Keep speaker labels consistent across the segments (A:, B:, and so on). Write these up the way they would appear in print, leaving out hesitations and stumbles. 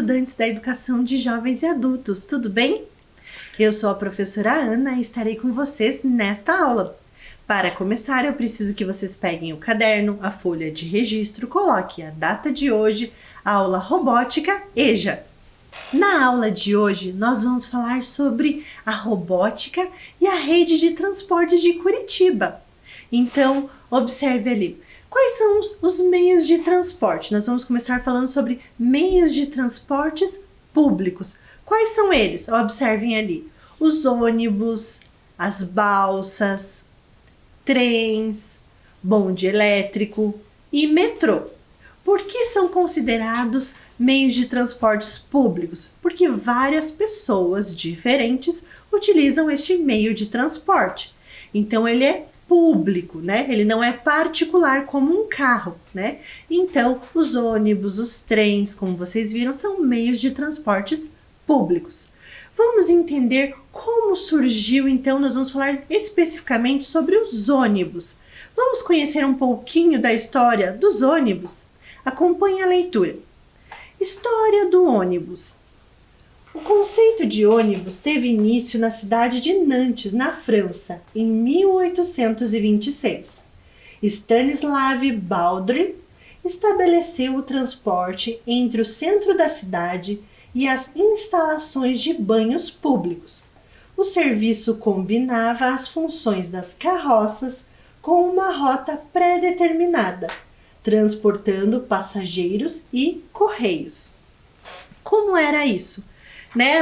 A: estudantes da educação de jovens e adultos, tudo bem? Eu sou a professora Ana e estarei com vocês nesta aula. Para começar, eu preciso que vocês peguem o caderno, a folha de registro, coloquem a data de hoje, a aula robótica EJA. Na aula de hoje, nós vamos falar sobre a robótica e a rede de transportes de Curitiba. Então, observe ali. Quais são os meios de transporte? Nós vamos começar falando sobre meios de transportes públicos. Quais são eles? Observem ali. Os ônibus, as balsas, trens, bonde elétrico e metrô. Por que são considerados meios de transportes públicos? Porque várias pessoas diferentes utilizam este meio de transporte. Então, ele é público, né? Ele não é particular como um carro, né? Então, os ônibus, os trens, como vocês viram, são meios de transportes públicos. Vamos entender como surgiu, então, nós vamos falar especificamente sobre os ônibus. Vamos conhecer um pouquinho da história dos ônibus? Acompanhe a leitura. História do ônibus. O conceito de ônibus teve início na cidade de Nantes, na França, em 1826. Stanislav Baldry estabeleceu o transporte entre o centro da cidade e as instalações de banhos públicos. O serviço combinava as funções das carroças com uma rota pré-determinada, transportando passageiros e correios. Como era isso?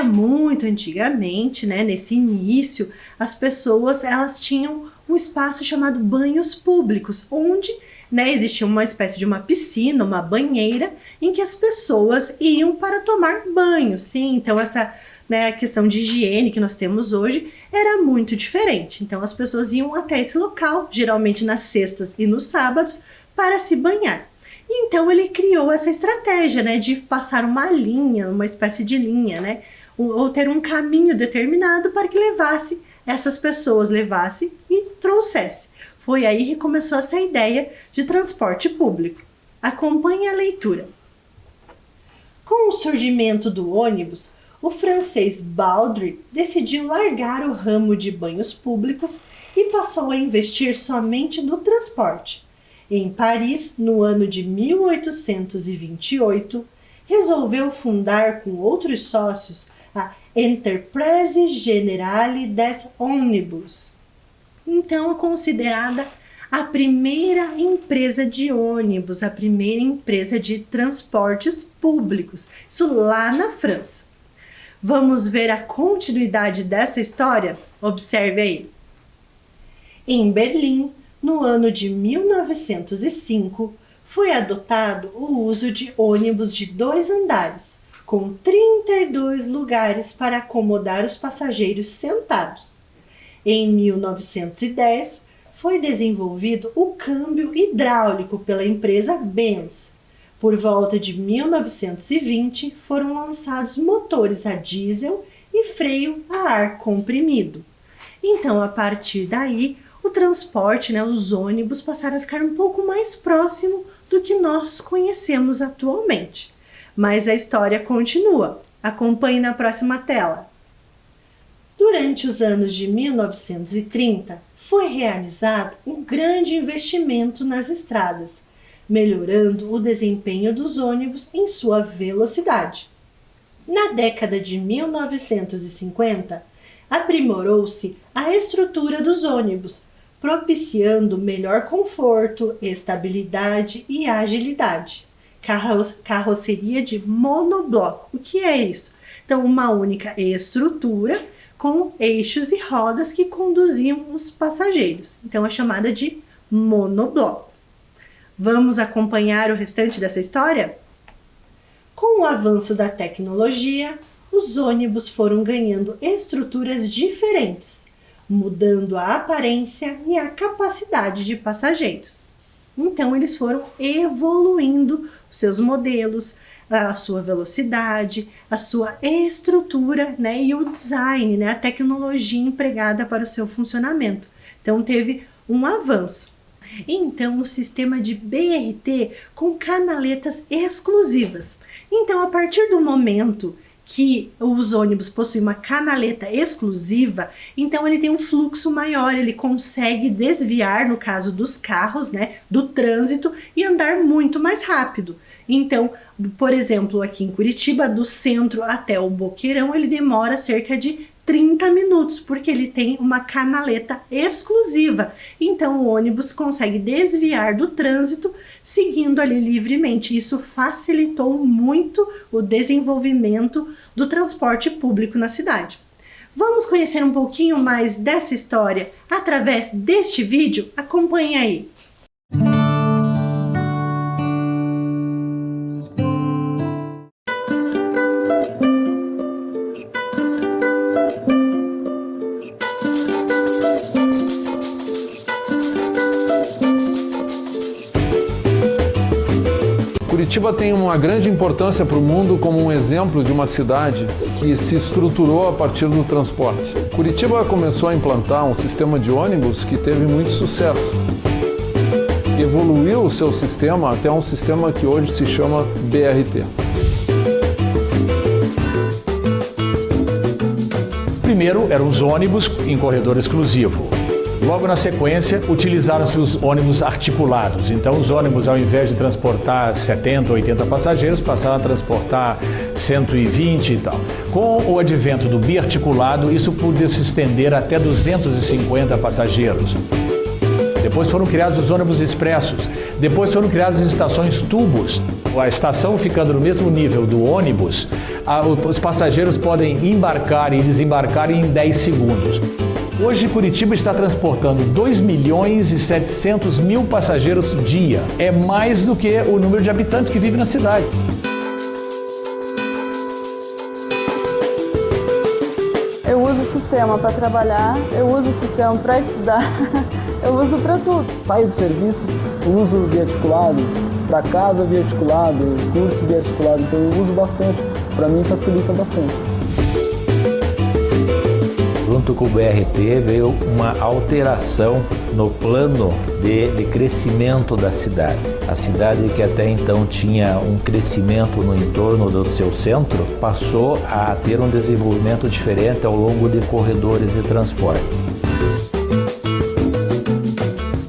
A: Muito antigamente, nesse início, as pessoas elas tinham um espaço chamado banhos públicos, onde existia uma espécie de uma piscina, uma banheira, em que as pessoas iam para tomar banho. Sim, então essa a questão de higiene que nós temos hoje era muito diferente. Então as pessoas iam até esse local, geralmente nas sextas e nos sábados, para se banhar. Então ele criou essa estratégia, de passar uma linha, uma espécie de linha, ou ter um caminho determinado para que levasse essas pessoas, levasse e trouxesse. Foi aí que começou essa ideia de transporte público. Acompanhe a leitura. Com o surgimento do ônibus, o francês Baldry decidiu largar o ramo de banhos públicos e passou a investir somente no transporte. Em Paris, no ano de 1828, resolveu fundar com outros sócios a Entreprise Générale des Omnibus. Então, é considerada a primeira empresa de ônibus, a primeira empresa de transportes públicos, isso lá na França. Vamos ver a continuidade dessa história? Observe aí. Em Berlim, no ano de 1905, foi adotado o uso de ônibus de 2 andares, com 32 lugares para acomodar os passageiros sentados. Em 1910, foi desenvolvido o câmbio hidráulico pela empresa Benz. Por volta de 1920, foram lançados motores a diesel e freio a ar comprimido. Então, a partir daí, o transporte, os ônibus passaram a ficar um pouco mais próximo do que nós conhecemos atualmente. Mas a história continua. Acompanhe na próxima tela. Durante os anos de 1930, foi realizado um grande investimento nas estradas, melhorando o desempenho dos ônibus em sua velocidade. Na década de 1950, aprimorou-se a estrutura dos ônibus, propiciando melhor conforto, estabilidade e agilidade. Carroceria de monobloco. O que é isso? Então, uma única estrutura com eixos e rodas que conduziam os passageiros. Então, é chamada de monobloco. Vamos acompanhar o restante dessa história? Com o avanço da tecnologia, os ônibus foram ganhando estruturas diferentes, mudando a aparência e a capacidade de passageiros. Então, eles foram evoluindo os seus modelos, a sua velocidade, a sua estrutura, e o design, a tecnologia empregada para o seu funcionamento. Então, teve um avanço. Então o sistema de BRT com canaletas exclusivas. Então, a partir do momento que os ônibus possuem uma canaleta exclusiva, então ele tem um fluxo maior, ele consegue desviar, no caso dos carros, né, do trânsito e andar muito mais rápido. Então, por exemplo, aqui em Curitiba, do centro até o Boqueirão, ele demora cerca de 30 minutos, porque ele tem uma canaleta exclusiva. Então o ônibus consegue desviar do trânsito seguindo ali livremente. Isso facilitou muito o desenvolvimento do transporte público na cidade. Vamos conhecer um pouquinho mais dessa história através deste vídeo? Acompanhe aí!
B: Curitiba tem uma grande importância para o mundo como um exemplo de uma cidade que se estruturou a partir do transporte. Curitiba começou a implantar um sistema de ônibus que teve muito sucesso. Evoluiu o seu sistema até um sistema que hoje se chama BRT.
C: Primeiro eram os ônibus em corredor exclusivo. Logo na sequência, utilizaram-se os ônibus articulados. Então, os ônibus, ao invés de transportar 70, 80 passageiros, passaram a transportar 120 e tal. Com o advento do biarticulado, isso pôde se estender até 250 passageiros. Depois foram criados os ônibus expressos. Depois foram criadas as estações tubos. A estação ficando no mesmo nível do ônibus, os passageiros podem embarcar e desembarcar em 10 segundos. Hoje, Curitiba está transportando 2.700.000 passageiros dia. É mais do que o número de habitantes que vivem na cidade.
D: Eu uso o sistema para trabalhar, eu uso o sistema para estudar, eu uso para tudo.
E: Saio do serviço, uso biarticulado, para casa biarticulado, curso biarticulado, então eu uso bastante. Para mim facilita bastante.
F: Junto com o BRT veio uma alteração no plano de crescimento da cidade. A cidade que até então tinha um crescimento no entorno do seu centro, passou a ter um desenvolvimento diferente ao longo de corredores de transporte.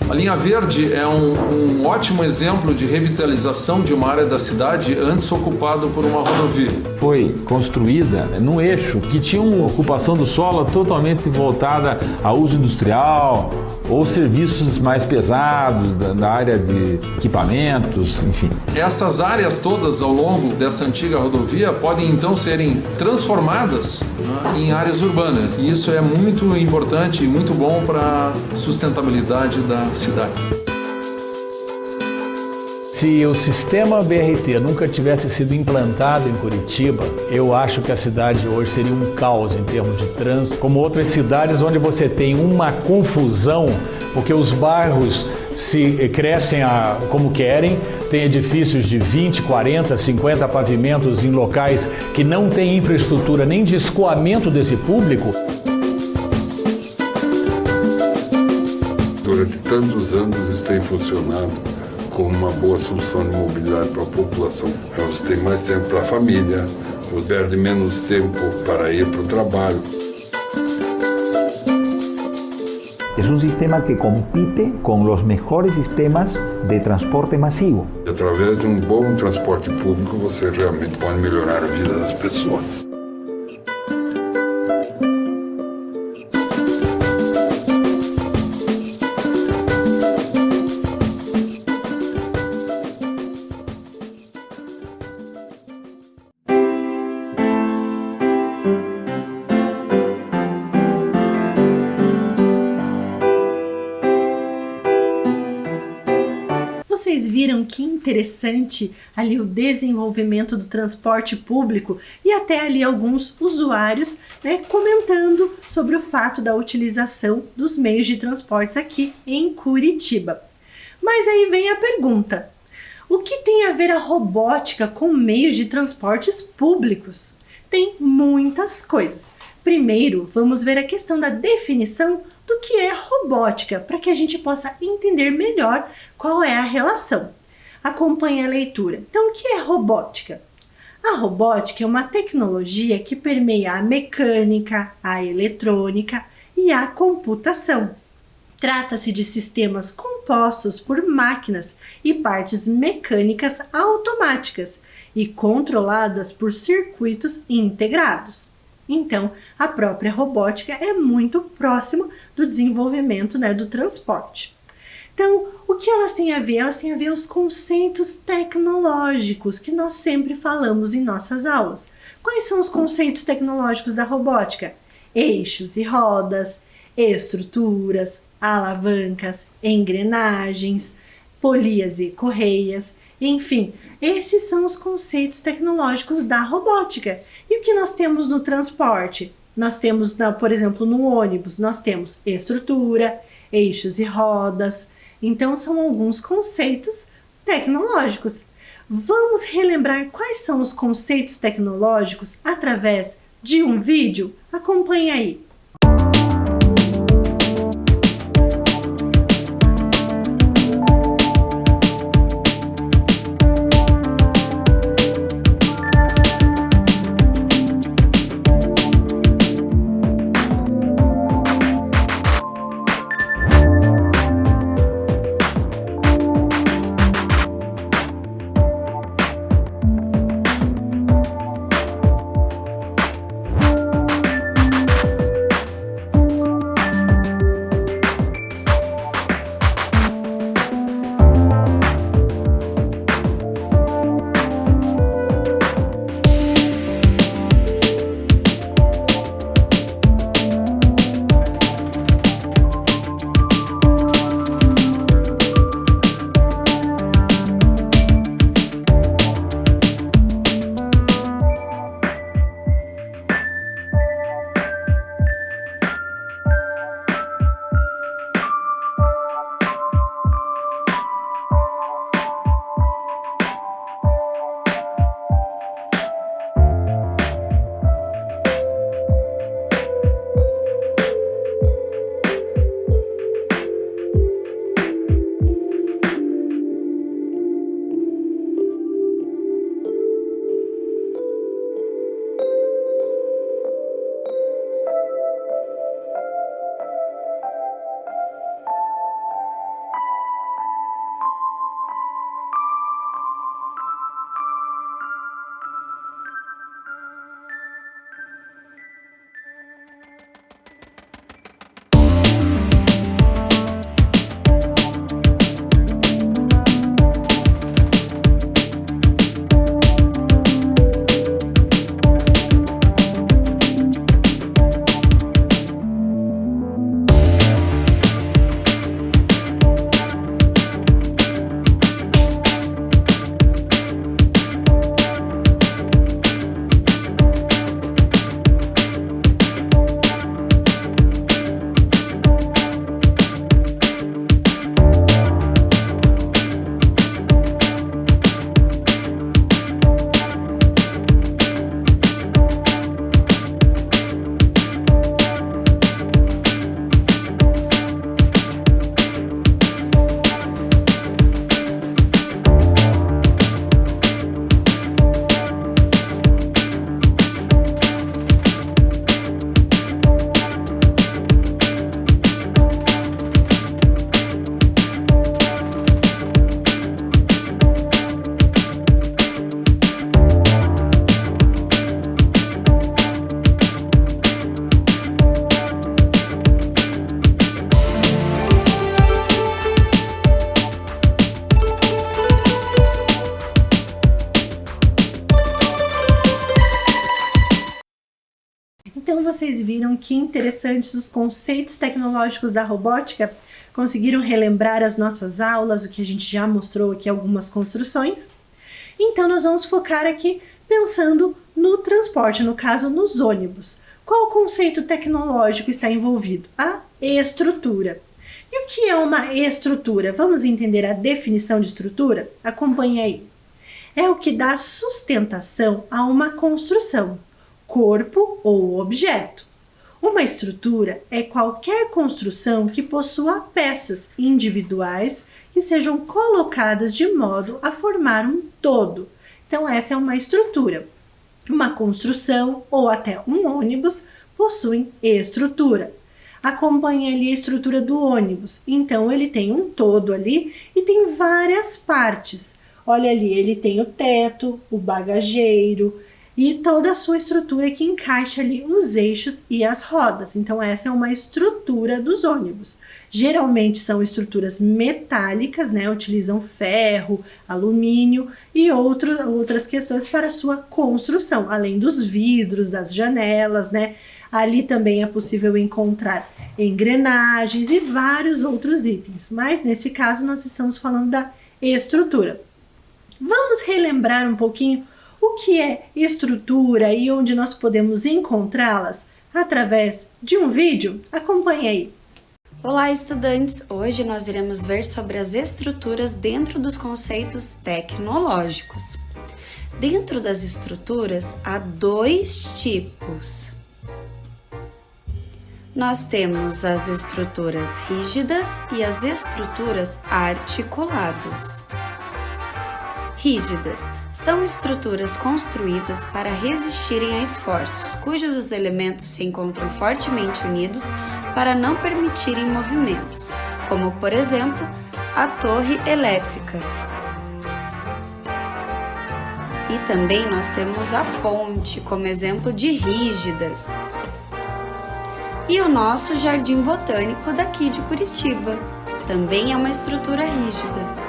B: A linha verde é um ótimo exemplo de revitalização de uma área da cidade antes ocupada por uma rodovia.
G: Foi construída num eixo que tinha uma ocupação do solo totalmente voltada a uso industrial ou serviços mais pesados da área de equipamentos, enfim.
B: Essas áreas todas ao longo dessa antiga rodovia podem então serem transformadas, né, em áreas urbanas. E isso é muito importante e muito bom para a sustentabilidade da cidade.
C: Se o sistema BRT nunca tivesse sido implantado em Curitiba, eu acho que a cidade hoje seria um caos em termos de trânsito, como outras cidades onde você tem uma confusão, porque os bairros se crescem como querem, tem edifícios de 20, 40, 50 pavimentos em locais que não têm infraestrutura nem de escoamento desse público.
H: Durante tantos anos isso tem funcionado como uma boa solução de mobilidade para a população. Você tem mais tempo para a família, você perde menos tempo para ir para o trabalho.
F: É um sistema que compite com os melhores sistemas de transporte massivo.
H: Através de um bom transporte público, você realmente pode melhorar a vida das pessoas.
A: Vocês viram que interessante ali o desenvolvimento do transporte público e até ali alguns usuários, né, comentando sobre o fato da utilização dos meios de transportes aqui em Curitiba. Mas aí vem a pergunta: o que tem a ver a robótica com meios de transportes públicos? Tem muitas coisas. Primeiro, vamos ver a questão da definição do que é robótica, para que a gente possa entender melhor qual é a relação. Acompanhe a leitura. Então, o que é robótica? A robótica é uma tecnologia que permeia a mecânica, a eletrônica e a computação. Trata-se de sistemas compostos por máquinas e partes mecânicas automáticas e controladas por circuitos integrados. Então, a própria robótica é muito próxima do desenvolvimento, do transporte. Então, o que elas têm a ver? Elas têm a ver os conceitos tecnológicos que nós sempre falamos em nossas aulas. Quais são os conceitos tecnológicos da robótica? Eixos e rodas, estruturas, alavancas, engrenagens, polias e correias, enfim, esses são os conceitos tecnológicos da robótica. E o que nós temos no transporte? Nós temos, por exemplo, no ônibus, nós temos estrutura, eixos e rodas. Então, são alguns conceitos tecnológicos. Vamos relembrar quais são os conceitos tecnológicos através de um vídeo? Acompanhe aí. Então vocês viram que interessantes os conceitos tecnológicos da robótica? Conseguiram relembrar as nossas aulas, o que a gente já mostrou aqui, algumas construções? Então nós vamos focar aqui pensando no transporte, no caso nos ônibus. Qual conceito tecnológico está envolvido? A estrutura. E o que é uma estrutura? Vamos entender a definição de estrutura? Acompanhe aí. É o que dá sustentação a uma construção, corpo ou objeto. Uma estrutura é qualquer construção que possua peças individuais que sejam colocadas de modo a formar um todo. Então, essa é uma estrutura. Uma construção ou até um ônibus possuem estrutura. Acompanhe ali a estrutura do ônibus. Então, ele tem um todo ali e tem várias partes. Olha ali, ele tem o teto, o bagageiro e toda a sua estrutura que encaixa ali os eixos e as rodas. Então, essa é uma estrutura dos ônibus. Geralmente são estruturas metálicas, né? Utilizam ferro, alumínio e outras questões para sua construção, além dos vidros, das janelas, né? Ali também é possível encontrar engrenagens e vários outros itens, mas neste caso nós estamos falando da estrutura. Vamos relembrar um pouquinho o que é estrutura e onde nós podemos encontrá-las através de um vídeo? Acompanhe aí.
I: Olá, estudantes! Hoje nós iremos ver sobre as estruturas dentro dos conceitos tecnológicos. Dentro das estruturas há dois tipos. Nós temos as estruturas rígidas e as estruturas articuladas. Rígidas são estruturas construídas para resistirem a esforços, cujos elementos se encontram fortemente unidos para não permitirem movimentos, como, por exemplo, a torre elétrica. E também nós temos a ponte como exemplo de rígidas. E o nosso Jardim Botânico daqui de Curitiba também é uma estrutura rígida,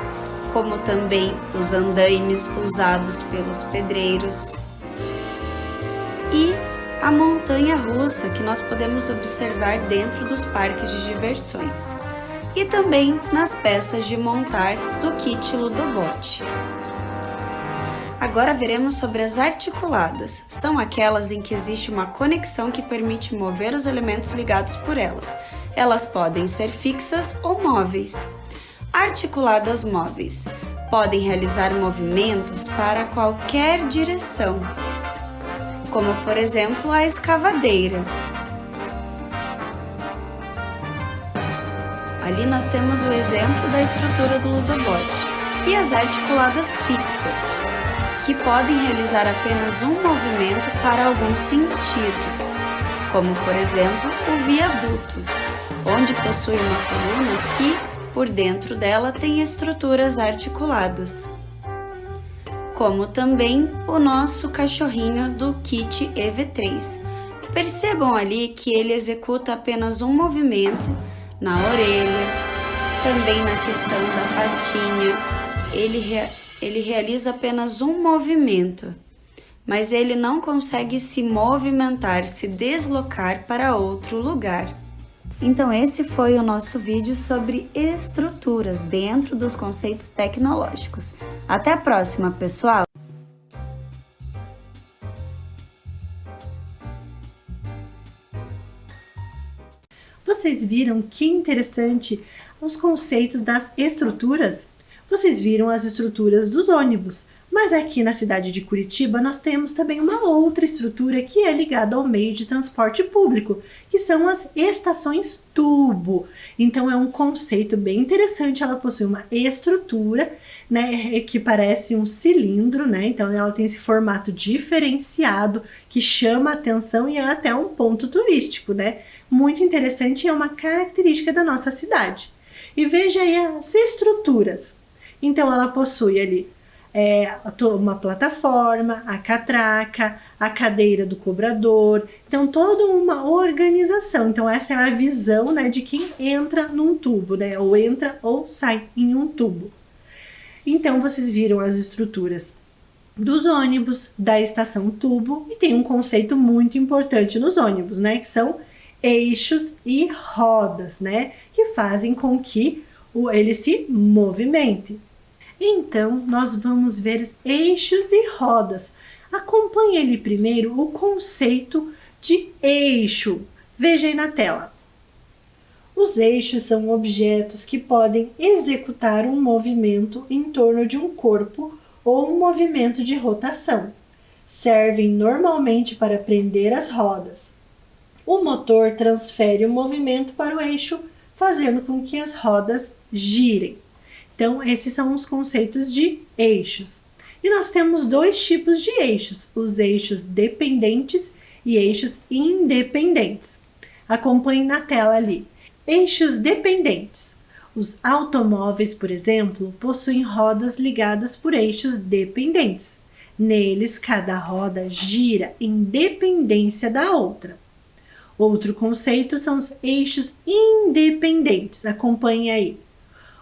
I: como também os andaimes usados pelos pedreiros e a montanha-russa que nós podemos observar dentro dos parques de diversões e também nas peças de montar do kit Ludobot. Agora veremos sobre as articuladas. São aquelas em que existe uma conexão que permite mover os elementos ligados por elas. Elas podem ser fixas ou móveis. Articuladas móveis podem realizar movimentos para qualquer direção, como por exemplo a escavadeira. Ali nós temos o exemplo da estrutura do Ludobot. E as articuladas fixas, que podem realizar apenas um movimento para algum sentido, como por exemplo o viaduto, onde possui uma coluna que por dentro dela tem estruturas articuladas, como também o nosso cachorrinho do kit EV3. Percebam ali que ele executa apenas um movimento na orelha, também na questão da patinha, ele realiza apenas um movimento, mas ele não consegue se movimentar, se deslocar para outro lugar. Então esse foi o nosso vídeo sobre estruturas dentro dos conceitos tecnológicos. Até a próxima, pessoal!
A: Vocês viram que interessante os conceitos das estruturas? Vocês viram as estruturas dos ônibus, mas aqui na cidade de Curitiba nós temos também uma outra estrutura que é ligada ao meio de transporte público, que são as estações tubo. Então é um conceito bem interessante, ela possui uma estrutura, né, que parece um cilindro, né? Então ela tem esse formato diferenciado que chama a atenção e é até um ponto turístico, né? Muito interessante e é uma característica da nossa cidade. E veja aí as estruturas. Então ela possui ali uma plataforma, a catraca, a cadeira do cobrador, então toda uma organização. Então essa é a visão, né, de quem entra num tubo, né, ou entra ou sai em um tubo. Então vocês viram as estruturas dos ônibus, da estação tubo, e tem um conceito muito importante nos ônibus, né, que são eixos e rodas, né, que fazem com que ele se movimente. Então, nós vamos ver eixos e rodas. Acompanhe ali primeiro o conceito de eixo. Veja aí na tela. Os eixos são objetos que podem executar um movimento em torno de um corpo ou um movimento de rotação. Servem normalmente para prender as rodas. o motor transfere o movimento para o eixo, fazendo com que as rodas girem. Então, esses são os conceitos de eixos. E nós temos dois tipos de eixos, os eixos dependentes e eixos independentes. Acompanhe na tela ali. Eixos dependentes. Os automóveis, por exemplo, possuem rodas ligadas por eixos dependentes. Neles, cada roda gira em dependência da outra. Outro conceito são os eixos independentes. Acompanhe aí.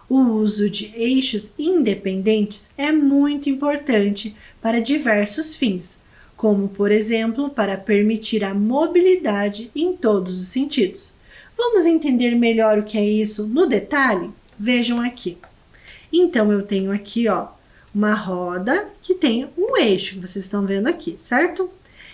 A: O uso de eixos independentes é muito importante para diversos fins, como, por exemplo, para permitir a mobilidade em todos os sentidos. Vamos entender melhor o que é isso no detalhe? Vejam aqui. Então, eu tenho aqui, uma roda que tem um eixo, que vocês estão vendo aqui, certo?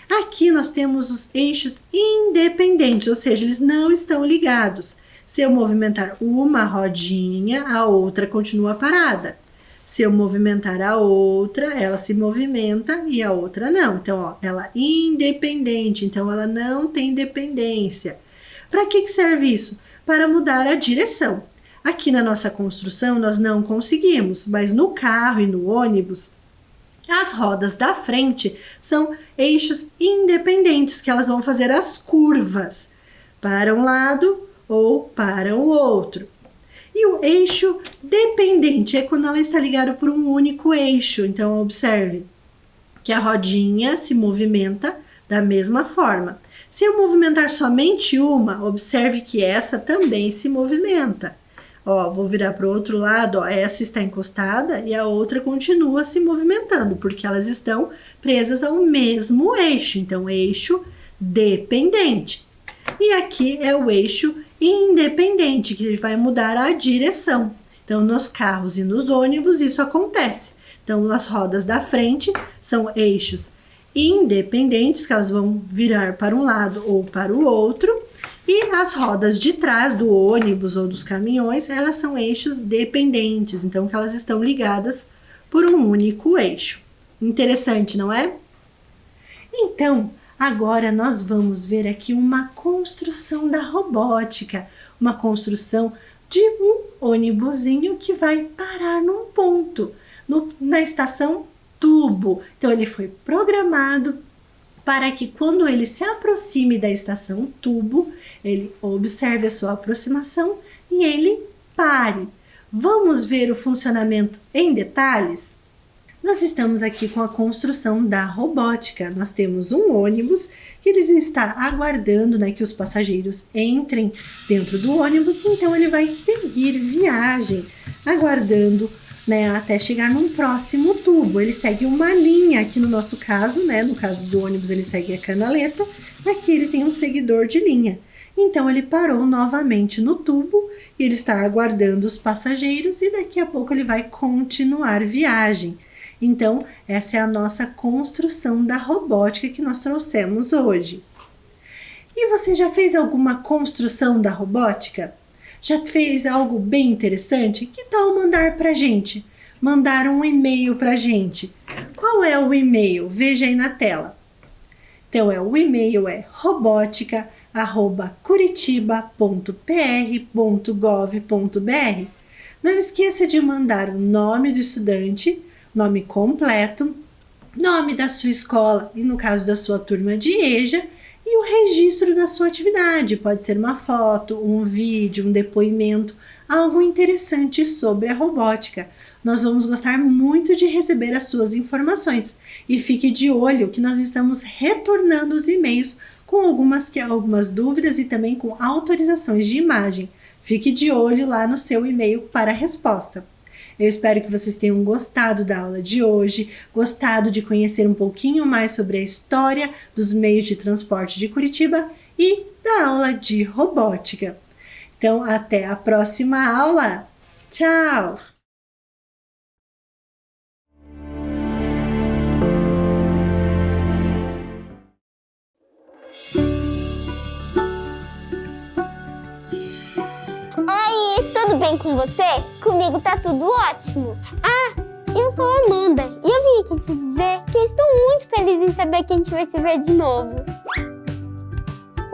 A: Aqui nós temos os eixos independentes, ou seja, eles não estão ligados. Se eu movimentar uma rodinha, a outra continua parada. Se eu movimentar a outra, ela se movimenta e a outra não. Então, ela é independente, então ela não tem dependência. Para que serve isso? Para mudar a direção. Aqui na nossa construção nós não conseguimos, mas no carro e no ônibus, as rodas da frente são eixos independentes, que elas vão fazer as curvas para um lado ou para o outro. E o eixo dependente é quando ela está ligada por um único eixo. Então, observe que a rodinha se movimenta da mesma forma. Se eu movimentar somente uma, observe que essa também se movimenta. Vou virar para o outro lado, essa está encostada e a outra continua se movimentando, porque elas estão presas ao mesmo eixo. Então, eixo dependente. E aqui é o eixo independente, que vai mudar a direção. Então, nos carros e nos ônibus, isso acontece. Então, as rodas da frente são eixos independentes, que elas vão virar para um lado ou para o outro. E as rodas de trás do ônibus ou dos caminhões, elas são eixos dependentes, então que elas estão ligadas por um único eixo. Interessante, não é? Então, agora nós vamos ver aqui uma construção da robótica, uma construção de um ônibusinho que vai parar num ponto, na estação tubo. Então, ele foi programado para que quando ele se aproxime da estação tubo, ele observe a sua aproximação e ele pare. Vamos ver o funcionamento em detalhes? Nós estamos aqui com a construção da robótica. Nós temos um ônibus que ele está aguardando, que os passageiros entrem dentro do ônibus, então ele vai seguir viagem, aguardando até chegar num próximo tubo. Ele segue uma linha, aqui no nosso caso, no caso do ônibus ele segue a canaleta, aqui ele tem um seguidor de linha. Então ele parou novamente no tubo e ele está aguardando os passageiros e daqui a pouco ele vai continuar viagem. Então essa é a nossa construção da robótica que nós trouxemos hoje. E você já fez alguma construção da robótica? Já fez algo bem interessante? Que tal mandar para a gente? Mandar um e-mail para a gente. Qual é o e-mail? Veja aí na tela. Então, o e-mail é robotica@curitiba.pr.gov.br. Não esqueça de mandar o nome do estudante, nome completo, nome da sua escola e, no caso da sua turma de EJA, e o registro da sua atividade. Pode ser uma foto, um vídeo, um depoimento, algo interessante sobre a robótica. Nós vamos gostar muito de receber as suas informações. E fique de olho que nós estamos retornando os e-mails com algumas dúvidas e também com autorizações de imagem. Fique de olho lá no seu e-mail para a resposta. Eu espero que vocês tenham gostado da aula de hoje, gostado de conhecer um pouquinho mais sobre a história dos meios de transporte de Curitiba e da aula de robótica. Então, até a próxima aula. Tchau!
J: Tudo bem com você? Comigo tá tudo ótimo. Eu sou a Amanda e eu vim aqui te dizer que estou muito feliz em saber que a gente vai se ver de novo.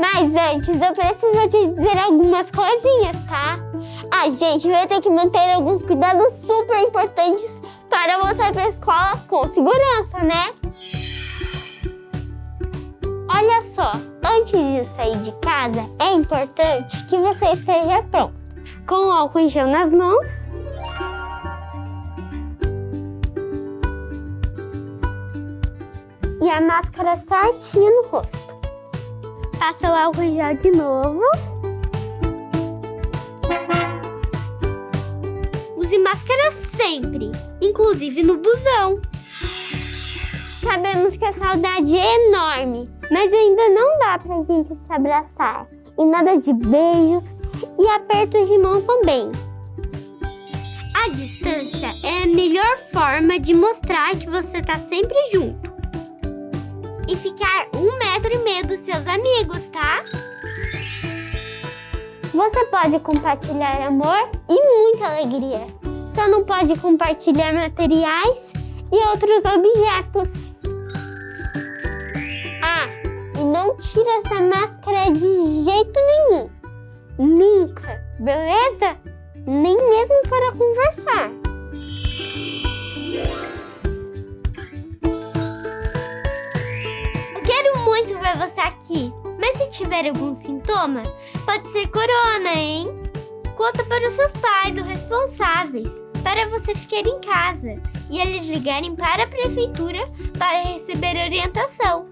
J: Mas antes eu preciso te dizer algumas coisinhas, tá? A gente vai ter que manter alguns cuidados super importantes para voltar para a escola com segurança, né? Olha só, antes de sair de casa, é importante que você esteja pronto, com álcool em gel nas mãos, e a máscara certinha no rosto. Passa o álcool em gel de novo. Use máscara sempre, inclusive no busão. Sabemos que a saudade é enorme, mas ainda não dá pra gente se abraçar. E nada de beijos e apertos de mão também. A distância é a melhor forma de mostrar que você tá sempre junto. E ficar 1,5 metro dos seus amigos, tá? Você pode compartilhar amor e muita alegria. Só não pode compartilhar materiais e outros objetos. Ah, e não tira essa máscara de jeito nenhum. Nunca, beleza? Nem mesmo para conversar. Eu quero muito ver você aqui, mas se tiver algum sintoma, pode ser corona, hein? Conta para os seus pais ou responsáveis, para você ficar em casa e eles ligarem para a prefeitura para receber orientação.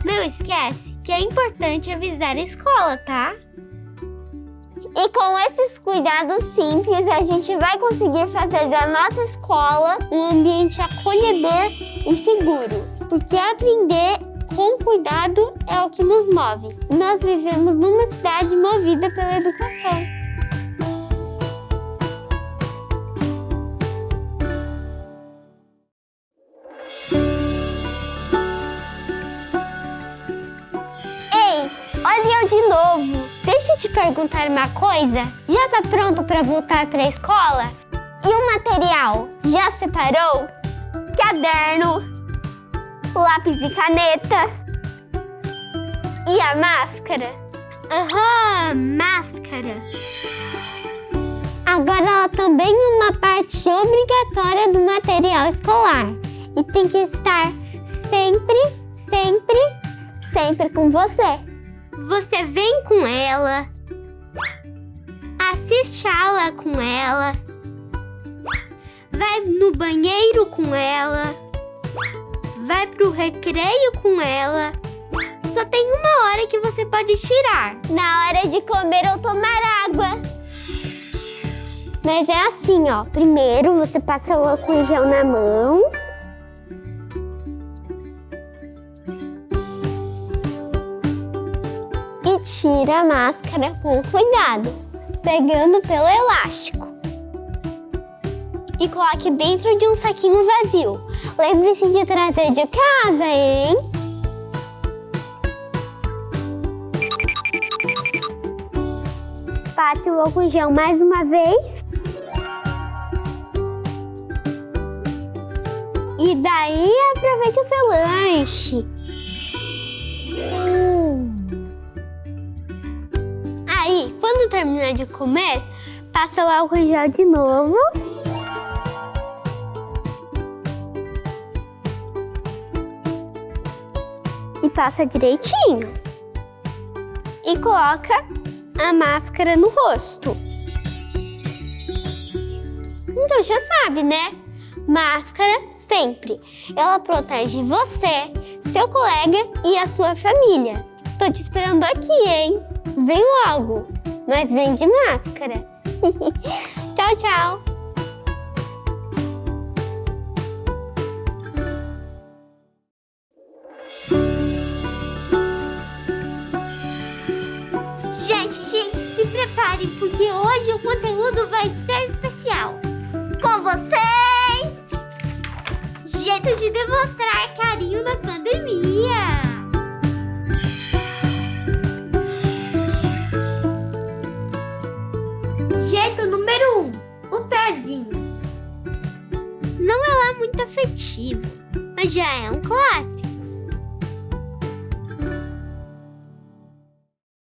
J: Não esquece que é importante avisar a escola, tá? E com esses cuidados simples, a gente vai conseguir fazer da nossa escola um ambiente acolhedor e seguro. Porque aprender com cuidado é o que nos move. Nós vivemos numa cidade movida pela educação. Ei, olha eu de novo! Deixa eu te perguntar uma coisa. Já tá pronto para voltar para a escola? E o material? Já separou? Caderno, lápis e caneta. E a máscara? Aham, máscara. Agora ela também é uma parte obrigatória do material escolar. E tem que estar sempre com você. Você vem com ela, assiste a aula com ela, vai no banheiro com ela, vai pro recreio com ela. Só tem uma hora que você pode tirar. Na hora de comer ou tomar água. Mas é assim, ó. Primeiro você passa o álcool em gel na mão. E tira a máscara com cuidado, pegando pelo elástico. E coloque dentro de um saquinho vazio. Lembre-se de trazer de casa, hein? Passe o álcool em gel mais uma vez. E daí aproveite o seu lanche. Aí, quando terminar de comer, passa o álcool em gel de novo. E passa direitinho. E coloca a máscara no rosto. Então já sabe, né? Máscara sempre. Ela protege você, seu colega e a sua família. Tô te esperando aqui, hein? Vem logo, mas vem de máscara. Tchau, tchau. Gente, se preparem, porque hoje o conteúdo vai ser especial. Com vocês, jeito de demonstrar carinho na pandemia.